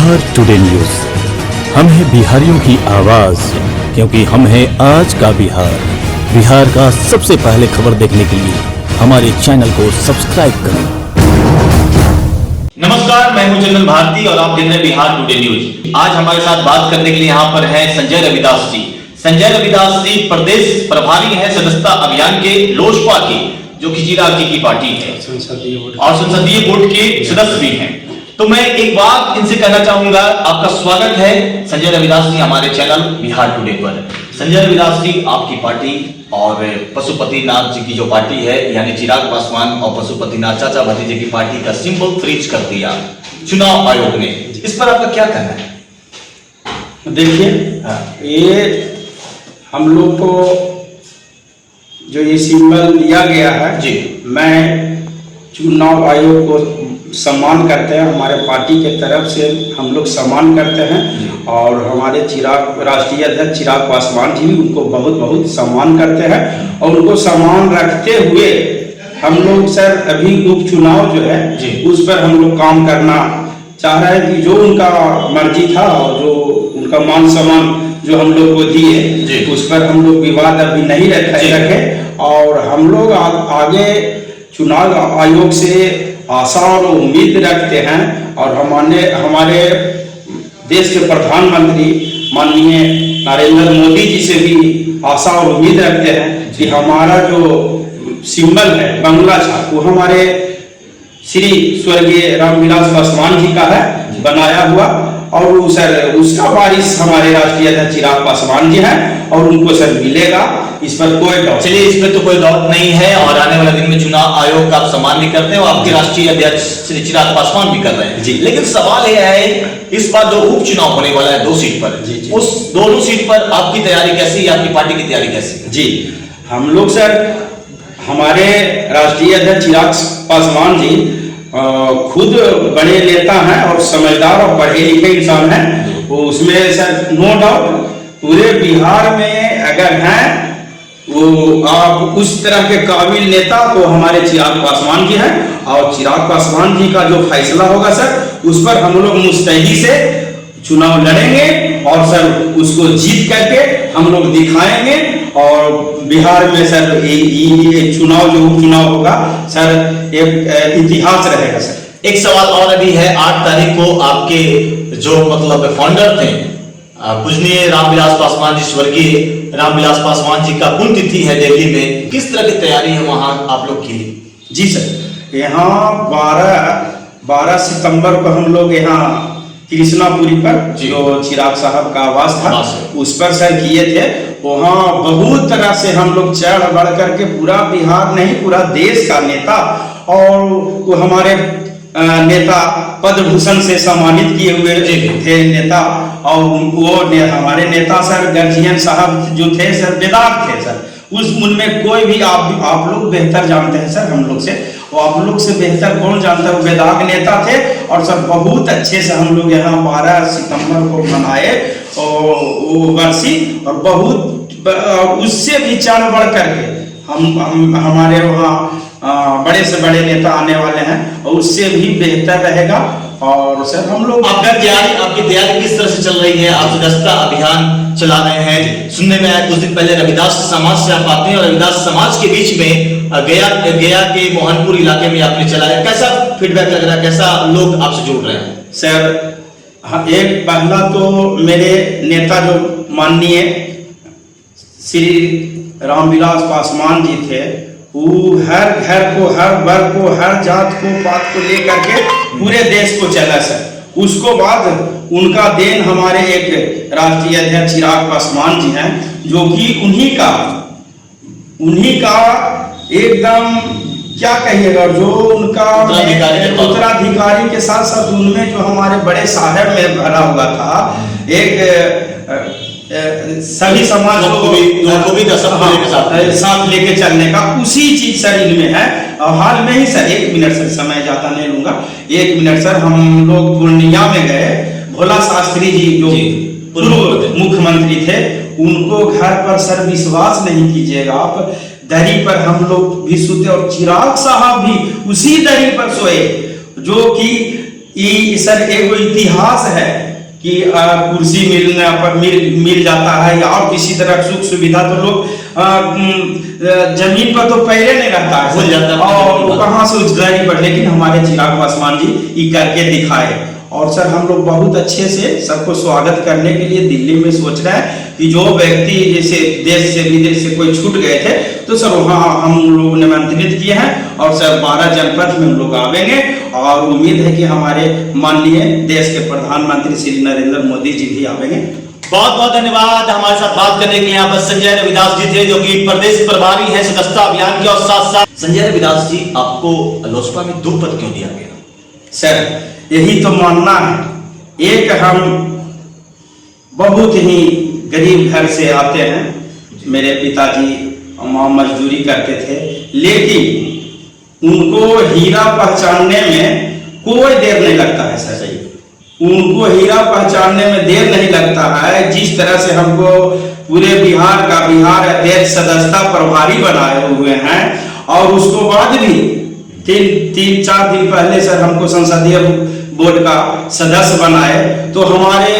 Bihar today news, हम हैं बिहारियों की आवाज, क्योंकि हम हैं आज का बिहार। बिहार का सबसे पहले खबर देखने के लिए हमारे चैनल को सब्सक्राइब करें। नमस्कार, मैं हूं चंदन भारती और आप देख रहे हैं बिहार टुडे न्यूज। आज हमारे साथ बात करने के लिए यहाँ पर है संजय रविदास जी। संजय रविदास जी प्रदेश प्रभारी हैं सदस्यता अभियान के लोजपा की, जो कि चिराग जी की पार्टी है, और संसदीय बोर्ड के सदस्य भी हैं। तो मैं एक बात इनसे कहना चाहूंगा, आपका स्वागत है संजय रविदास जी हमारे चैनल बिहार टुडे पर। संजय रविदास जी, आपकी पार्टी और पशुपतिनाथ जी की जो पार्टी है, यानी चिराग पासवान और पशुपतिनाथ चाचा भतीजे की पार्टी का सिंबल फ्रीज कर दिया चुनाव आयोग ने, इस पर आपका क्या कहना है? देखिए, ये हम लोग को जो ये सिंबल दिया गया है जी, मैं चुनाव आयोग को सम्मान करते हैं, हमारे पार्टी के तरफ से हम लोग सम्मान करते हैं और हमारे राष्ट्रीय अध्यक्ष चिराग पासवान जी भी उनको बहुत बहुत सम्मान करते हैं और उनको सम्मान रखते हुए हम लोग सर अभी उपचुनाव जो है उस पर हम लोग काम करना चाह रहे हैं कि जो उनका मर्जी था और जो उनका मान सम्मान जो हम लोग को दिए उस पर हम लोग विवाद अभी नहीं रखे और हम लोग आगे चुनाव आयोग से आशा और उम्मीद रखते हैं और हमारे देश के प्रधानमंत्री माननीय नरेंद्र मोदी जी से भी आशा और उम्मीद रखते हैं कि हमारा जो सिंबल है बंगला छाप वो हमारे श्री स्वर्गीय रामविलास पासवान जी का है बनाया हुआ और सर उसका वारिस हमारे राष्ट्रीय अध्यक्ष चिराग पासवान जी हैं और उनको सर मिलेगा, इस पर कोई डाउट। चलिए, इसमें तो कोई डाउट नहीं है और आने वाले दिन में चुनाव आयोग का आप सम्मान भी करते हैं और आपके राष्ट्रीय अध्यक्ष श्री चिराग पासवान भी कर रहे हैं जी। लेकिन सवाल यह है, इस बार जो उपचुनाव होने वाला है 2 सीट पर जी, उस दोनों सीट पर आपकी तैयारी कैसी है, आपकी पार्टी की तैयारी कैसी है? जी, हम लोग सर हमारे राष्ट्रीय अध्यक्ष चिराग पासवान जी खुद बड़े नेता हैं और समझदार और पढ़े लिखे इंसान हैं, वो उसमें सर नो डाउट पूरे बिहार में अगर हैं वो आप उस तरह के काबिल नेता तो हमारे चिराग पासवान जी हैं और चिराग पासवान जी का जो फैसला होगा सर उस पर हम लोग मुस्तैदी से चुनाव लड़ेंगे और सर उसको जीत करके हम लोग दिखाएंगे और बिहार में सर ये चुनाव जो उपचुनाव होगा सर एक इतिहास रहेगा सर। एक सवाल और अभी है, 8 तारीख को आपके जो मतलब फाउंडर थे पूजनीय रामविलास पासवान जी, स्वर्गीय रामविलास पासवान जी का पुण्यतिथि है दिल्ली में, किस तरह की तैयारी है वहां आप लोग की? जी सर, यहाँ 12 सितंबर को हम लोग यहाँ कृष्णापुरी पर जो चिराग साहब का आवास था उस पर सर किए थे। वहाँ बहुत तरह से हम लोग चढ़ बढ़ करके पूरा बिहार नहीं पूरा देश का नेता और वो हमारे नेता पद्म भूषण से सम्मानित किए हुए थे नेता और वो हमारे नेता सर गर्जियन साहब जो थे सर वेदांत थे सर, उनमें कोई भी आप लोग बेहतर जानते हैं सर हम लोग से, वो आप लोग से बेहतर कौन जानता है, वेदांत नेता थे और सर बहुत अच्छे से हम लोग यहाँ 12 सितंबर को मनाए वो वर्षी और बहुत उससे भी चढ़ बढ़ करके हम हमारे वहाँ बड़े से बड़े नेता आने वाले हैं और उससे भी बेहतर रहेगा और सर हम लोग आपकी तैयारी किस तरह से चल रही है? आप सदस्यता अभियान चला रहे हैं, सुनने में आया कुछ दिन पहले रविदास समाज से आप आते हैं और रविदास समाज के बीच में गया के मोहनपुर इलाके में आपने चलाया, कैसा फीडबैक लग रहा है, कैसा लोग आपसे जुड़ रहे हैं? सर एक पहला तो मेरे नेता जो माननीय श्री रामविलास पासवान जी थे, वो हर घर को हर वर्ग को हर जात को पात को लेकर के पूरे देश को चला सर। उसको बाद उनका देन हमारे एक राष्ट्रीय अध्यक्ष चिराग पासवान जी हैं जो कि उन्हीं का एकदम क्या कहिएगा जो उनका उत्तराधिकारी के साथ साथ उनमें जो हमारे बड़े साहब में भरा हुआ था एक सभी समाज को भी साथ लेके चलने का उसी चीज सर इनमें है। और हाल में ही सर 1 मिनट सर समय ज्यादा नहीं लूंगा, 1 मिनट सर हम लोग पूर्णिया में गए, भोला शास्त्री जी जो पूर्व मुख्यमंत्री थे उनको घर पर सर विश्वास नहीं कीजिएगा आप, दरी पर हम लोग भी सोते और चिराग साहब भी उसी दरी पर सोए जो कि ये सर एगो इतिहास है कि कुर्सी मिलने पर मिल जाता है या और किसी तरह सुख सुविधा, तो लोग जमीन पर तो पहले नहीं रहता है, भूल जाता है और कहाँ से उजगारी पर, लेकिन हमारे चिराग पासवान जी ये करके दिखाए। और सर हम लोग बहुत अच्छे से सबको स्वागत करने के लिए दिल्ली में सोच रहे हैं कि जो व्यक्ति जैसे देश से विदेश से कोई छूट गए थे तो सर वहाँ हम लोग निमंत्रित किए हैं, और सर 12 जनपद में हम लोग आवेंगे, और उम्मीद है कि हमारे माननीय देश के प्रधानमंत्री श्री नरेंद्र मोदी जी भी आवेंगे। बहुत बहुत धन्यवाद। हमारे साथ बात करने के लिए यहाँ पर संजय रविदास जी थे, जो कि प्रदेश प्रभारी हैं सदस्यता अभियान के, और साथ साथ संजय रविदास जी, आपको लोजपा में 2 पद क्यों दिया गया? सर यही तो मानना है, एक हम बहुत ही गरीब घर से आते हैं, मेरे पिताजी वहाँ मजदूरी करते थे, लेकिन उनको हीरा पहचानने में कोई देर नहीं लगता है सर। सही, उनको हीरा पहचानने में देर नहीं लगता है। जिस तरह से हमको पूरे बिहार का बिहार अध्यक्ष सदस्यता प्रभारी बनाए हुए हैं, और उसको बाद भी 3-4 दिन पहले सर हमको संसदीय बोर्ड का सदस्य बनाए, तो हमारे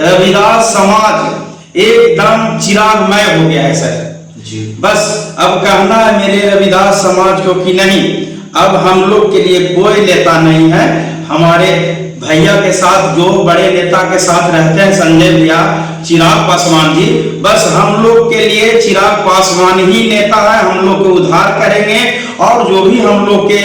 रविदास समाज एकदम चिरागमय हो गया है सर जी। बस अब कहना है मेरे रविदास समाज को कि नहीं, अब हम लोग के लिए कोई नेता नहीं है। हमारे भैया के साथ जो बड़े नेता के साथ रहते हैं संजय भैया, चिराग पासवान जी, बस हम लोग के लिए चिराग पासवान ही नेता है। हम लोग को उद्धार करेंगे, और जो भी हम लोग के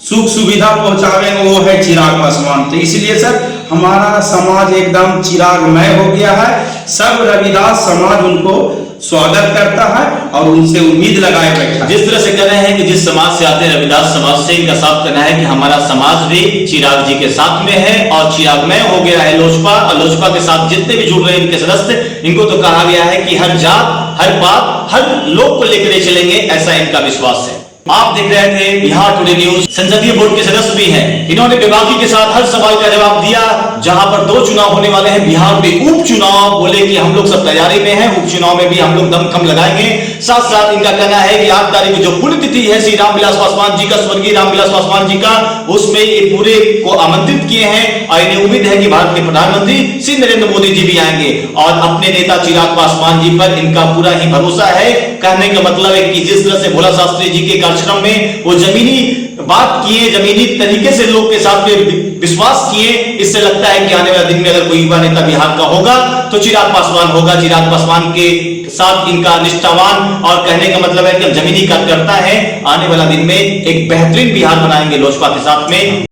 सुख सुविधा पहुंचावेंगे वो है चिराग पासवान। तो इसलिए सर हमारा समाज एकदम चिरागमय हो गया है। सब रविदास समाज उनको स्वागत करता है और उनसे उम्मीद लगाए बैठा। जिस तरह से कह रहे हैं कि जिस समाज से आते हैं रविदास समाज से, इनका साफ कहना है कि हमारा समाज भी चिराग जी के साथ में है और चिरागमय हो गया है लोजपा, और लोजपा के साथ जितने भी जुड़ रहे हैं इनके सदस्य, इनको तो कहा गया है कि हर जात, हर बात, हर लोग को लेकर चलेंगे, ऐसा इनका विश्वास है। आप देख रहे थे बिहार टुडे न्यूज। संसदीय बोर्ड के सदस्य भी हैं, इन्होंने विभागी के साथ हर सवाल का जवाब दिया। जहां पर 2 चुनाव होने वाले हैं बिहार में, उपचुनाव, बोले कि हम लोग सब तैयारी में हैं, उपचुनाव में भी हम लोग दमखम लगाएंगे। साथ साथ इनका कहना है कि 8 तारीख को जो पुण्यतिथि है श्री रामविलास पासवान जी का, स्वर्गीय रामविलास पासवान जी का, उसमें ये पूरे को आमंत्रित किए हैं, और इन्हें उम्मीद है कि भारत के प्रधानमंत्री श्री नरेंद्र मोदी जी भी आएंगे, और अपने नेता चिराग पासवान जी पर इनका पूरा ही भरोसा है। कहने का मतलब है कि जिस तरह से भोला शास्त्री जी के कार्यक्रम में वो जमीनी बात किए, जमीनी तरीके से लोग के साथ में विश्वास किए, इससे लगता है कि आने वाले दिन में अगर कोई युवा नेता बिहार का होगा तो चिराग पासवान होगा। चिराग पासवान के साथ इनका निष्ठावान, और कहने का मतलब है कि हम जमीनी कार्यकर्ता है, आने वाला दिन में एक बेहतरीन बिहार बनाएंगे लोजपा के साथ में।